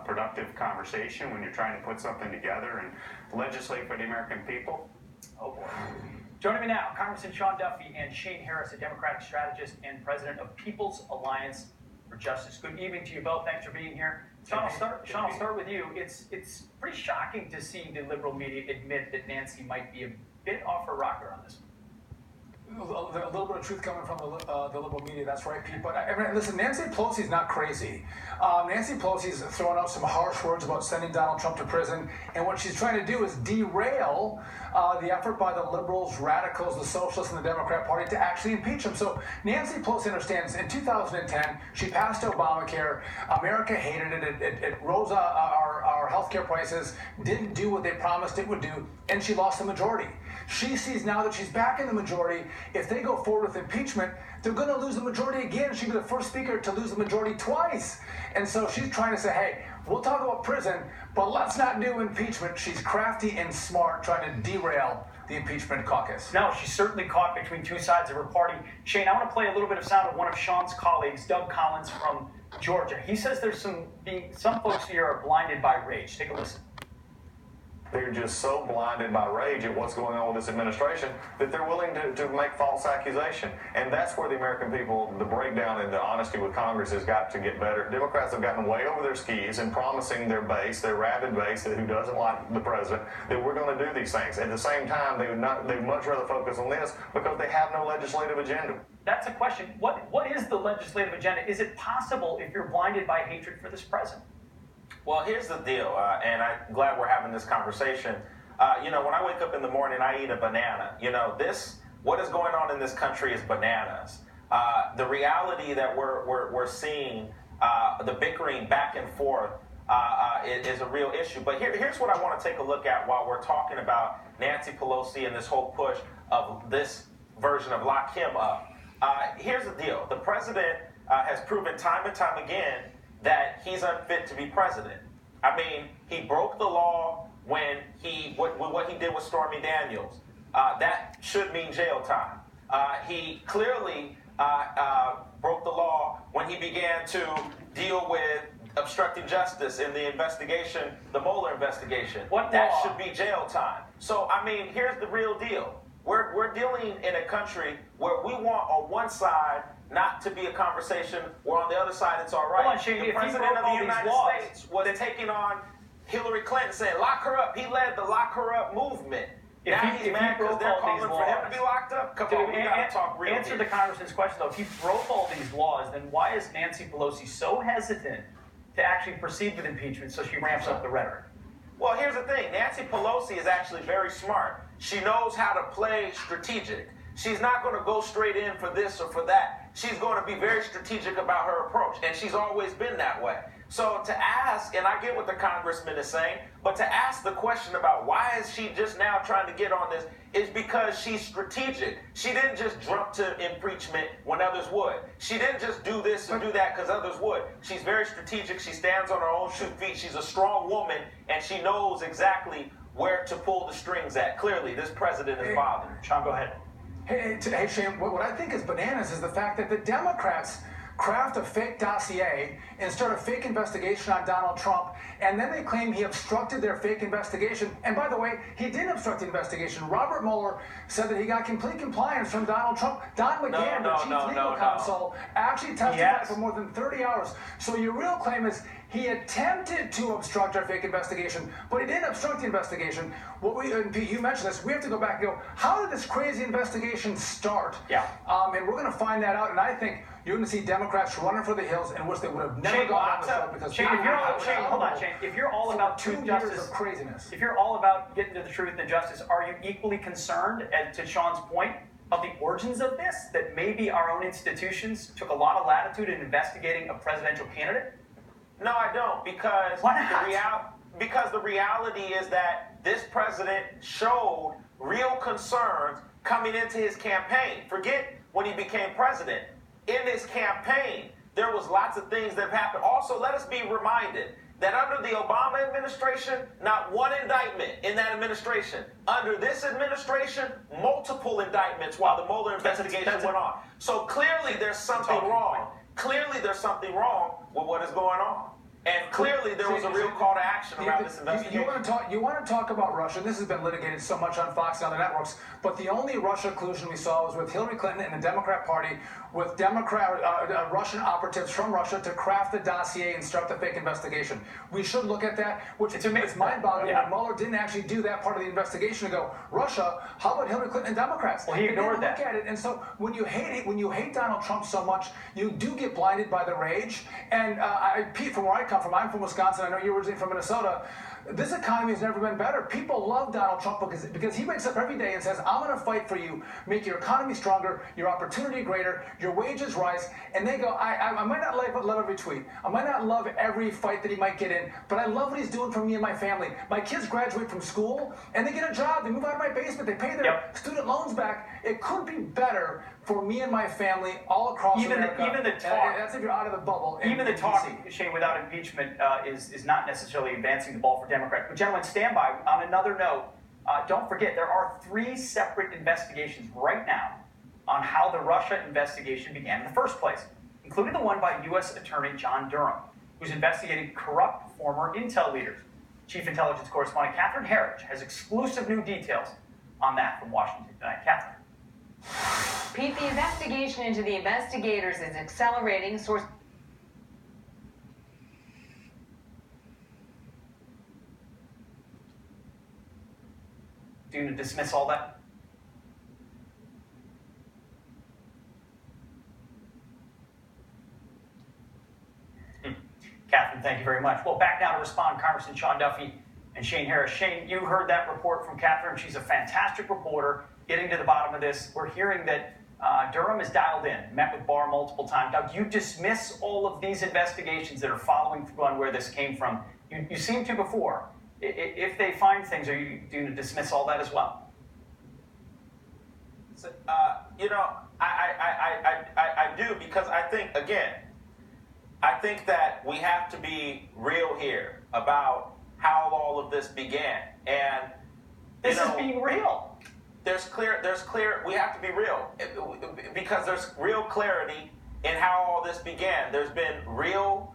productive conversation when you're trying to put something together and legislate for the American people. Oh boy. Joining me now, Congressman Sean Duffy and Shane Harris, a Democratic strategist and president of People's Alliance for Justice. Good evening to you both. Thanks for being here. Sean, I'll start with you. It's pretty shocking to see the liberal media admit that Nancy might be a bit off her rocker on this one. A little bit of truth coming from the liberal media, that's right, Pete. But I mean, listen, Nancy Pelosi's not crazy. Nancy Pelosi's throwing out some harsh words about sending Donald Trump to prison, and what she's trying to do is derail the effort by the liberals, radicals, the socialists, and the Democrat Party to actually impeach him. So Nancy Pelosi understands. In 2010, she passed Obamacare. America hated it. It rose our health care prices, didn't do what they promised it would do, and she lost the majority. She sees now that she's back in the majority. If they go forward with impeachment, they're going to lose the majority again. She'd be the first speaker to lose the majority twice. And so she's trying to say, hey, we'll talk about prison, but let's not do impeachment. She's crafty and smart, trying to derail the impeachment caucus. No, she's certainly caught between two sides of her party. Shane, I want to play a little bit of sound of one of Sean's colleagues, Doug Collins from Georgia. He says there's some folks here are blinded by rage. Take a listen. They're just so blinded by rage at what's going on with this administration that they're willing to make false accusation. And that's where the American people, the breakdown in the honesty with Congress has got to get better. Democrats have gotten way over their skis in promising their base, their rabid base who doesn't like the president, that we're going to do these things. At the same time, they'd much rather focus on this because they have no legislative agenda. That's a question. What is the legislative agenda? Is it possible if you're blinded by hatred for this president? Well, here's the deal, and I'm glad we're having this conversation. When I wake up in the morning, I eat a banana. What is going on in this country is bananas. The reality that we're seeing, the bickering back and forth, is a real issue. But here's what I want to take a look at while we're talking about Nancy Pelosi and this whole push of this version of lock him up. Here's the deal. The president has proven time and time again that he's unfit to be president. I mean, he broke the law when what he did with Stormy Daniels. That should mean jail time. He clearly broke the law when he began to deal with obstructing justice in the investigation, the Mueller investigation. That should be jail time. So, I mean, here's the real deal. We're dealing in a country where we want on one side not to be a conversation where on the other side it's all right. Hold on, Shane, the president of the United States was taking on Hillary Clinton, saying lock her up. He led the lock her up movement. Now he's mad because they're calling for him to be locked up. Come on, we gotta talk real. Answer the congressman's question though. If he broke all these laws, then why is Nancy Pelosi so hesitant to actually proceed with impeachment so she ramps up the rhetoric? Well, here's the thing. Nancy Pelosi is actually very smart. She knows how to play strategic. She's not going to go straight in for this or for that. She's going to be very strategic about her approach, and she's always been that way. So to ask, and I get what the congressman is saying, but to ask the question about why is she just now trying to get on this is because she's strategic. She didn't just jump to impeachment when others would. She didn't just do this and do that because others would. She's very strategic. She stands on her own 2 feet. She's a strong woman, and she knows exactly where to pull the strings at. Clearly, this president is bothered. Sean, go ahead. Hey, Shane, what I think is bananas is the fact that the Democrats craft a fake dossier and start a fake investigation on Donald Trump, and then they claim he obstructed their fake investigation. And by the way, he didn't obstruct the investigation. Robert Mueller said that he got complete compliance from Donald Trump. Don McGahn, the chief legal counsel, actually testified for more than 30 hours. So your real claim is he attempted to obstruct our fake investigation, but he didn't obstruct the investigation. And Pete, you mentioned this. We have to go back and go, how did this crazy investigation start? Yeah. And we're going to find that out. And I think you're going to see Democrats running for the hills in which they would have never gone on this road because if you're all about truth, justice, of craziness. If you're all about getting to the truth and justice, are you equally concerned, and to Sean's point, of the origins of this? That maybe our own institutions took a lot of latitude in investigating a presidential candidate? No, I don't, because the reality is that this president showed real concerns coming into his campaign. Forget when he became president. In his campaign, there was lots of things that have happened. Also, let us be reminded that under the Obama administration, not one indictment in that administration. Under this administration, multiple indictments while the Mueller investigation went on. So clearly there's something wrong. Clearly there's something wrong with what is going on. And clearly there was a real call to action around this investigation. You want to talk about Russia, and this has been litigated so much on Fox and other networks, but the only Russia collusion we saw was with Hillary Clinton and the Democrat Party with Russian operatives from Russia to craft the dossier and start the fake investigation. We should look at that, which it's mind-boggling that Mueller didn't actually do that part of the investigation and go, Russia, how about Hillary Clinton and Democrats? Well, he ignored that. Look at it, and so when you hate Donald Trump so much, you do get blinded by the rage. And Pete, from where I come from, I'm from Wisconsin. I know you're originally from Minnesota. This economy has never been better. People love Donald Trump because he wakes up every day and says, I'm going to fight for you, make your economy stronger, your opportunity greater, your wages rise. And they go, I might not love every tweet. I might not love every fight that he might get in, but I love what he's doing for me and my family. My kids graduate from school and they get a job. They move out of my basement. They pay their student loans back. It could be better for me and my family all across America. Even the talk. That's if you're out of the bubble. Even the talk, Shane, without impeachment is not necessarily advancing the ball for Democrats. But gentlemen, stand by. On another note, don't forget, there are 3 separate investigations right now on how the Russia investigation began in the first place, including the one by U.S. Attorney John Durham, who's investigating corrupt former intel leaders. Chief Intelligence Correspondent Catherine Herridge has exclusive new details on that from Washington tonight. Catherine. Pete, the investigation into the investigators is accelerating. Do you dismiss all that? Catherine, thank you very much. Well, back now to respond, Congressman Sean Duffy and Shane Harris. Shane, you heard that report from Catherine. She's a fantastic reporter, getting to the bottom of this. We're hearing that Durham is dialed in, met with Barr multiple times. Now, do you dismiss all of these investigations that are following through on where this came from? You seem to before. If they find things, are you going to dismiss all that as well? So, I do, because I think, again, I think that we have to be real here about how all of this began. And this is being real. There's clear, we have to be real, because there's real clarity in how all this began. There's been real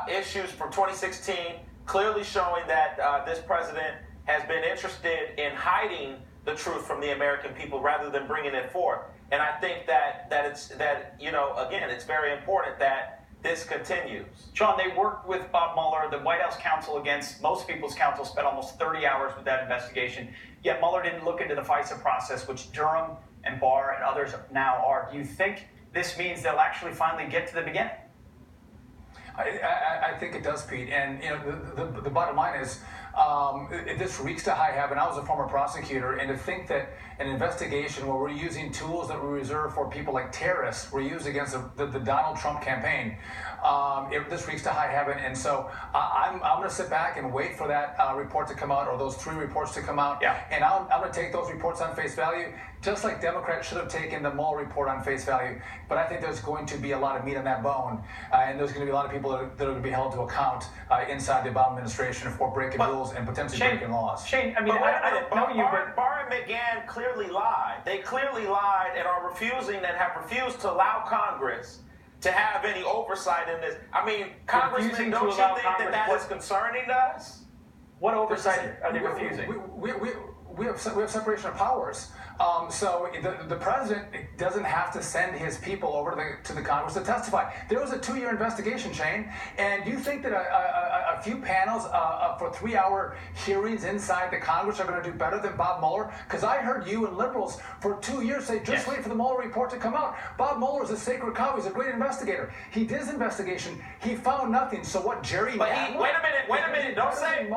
issues from 2016 clearly showing that this president has been interested in hiding the truth from the American people rather than bringing it forth. And I think that again, it's very important that this continues. Sean, they worked with Bob Mueller. The White House counsel against most people's counsel spent almost 30 hours with that investigation. Yet Mueller didn't look into the FISA process, which Durham and Barr and others now are. Do you think this means they'll actually finally get to the beginning? I think it does, Pete. And the bottom line is, this reeks to high heaven. I was a former prosecutor, and to think that an investigation where we're using tools that we reserve for people like terrorists were used against the Donald Trump campaign, this reeks to high heaven. And so I'm going to sit back and wait for that report to come out, or those 3 reports to come out. Yeah. And I'm going to take those reports on face value, just like Democrats should have taken the Mueller report on face value. But I think there's going to be a lot of meat on that bone, and there's going to be a lot of people that are going to be held to account inside the Obama administration for breaking rules and potentially breaking laws. Shane, I mean, I don't know you, but Barr and McGahn clearly lied. They clearly lied and are refusing and have refused to allow Congress to have any oversight in this. I mean, Congressman, don't you think that is concerning to us? What oversight are they refusing? We have separation of powers. So the president doesn't have to send his people over to the Congress to testify. There was a 2-year investigation, Shane, and do you think that a few panels for 3-hour hearings inside the Congress are going to do better than Bob Mueller? Because I heard you and liberals for 2 years say, just wait for the Mueller report to come out. Bob Mueller is a sacred cow. He's a great investigator. He did his investigation. He found nothing. So what, Jerry? But wait a minute. Don't say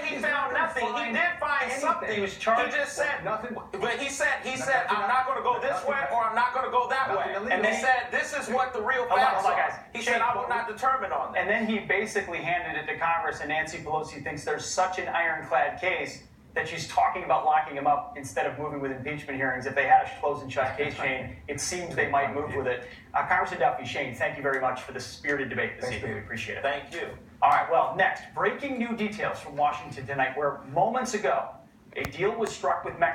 he found nothing. He did find something. He just said nothing. But he said, I'm not going to go this way or I'm not going to go that way. And they said, this is what the real facts are. He said, I will not determine on that. And then he basically handed it to Congress, and Nancy Pelosi thinks there's such an ironclad case that she's talking about locking him up instead of moving with impeachment hearings. If they had a close and shut case, Shane, it seems they might move with it. Congressman Duffy, Shane, thank you very much for this spirited debate this evening. We appreciate it. Thank you. All right, well, next, breaking new details from Washington tonight, where moments ago, a deal was struck with Mexico.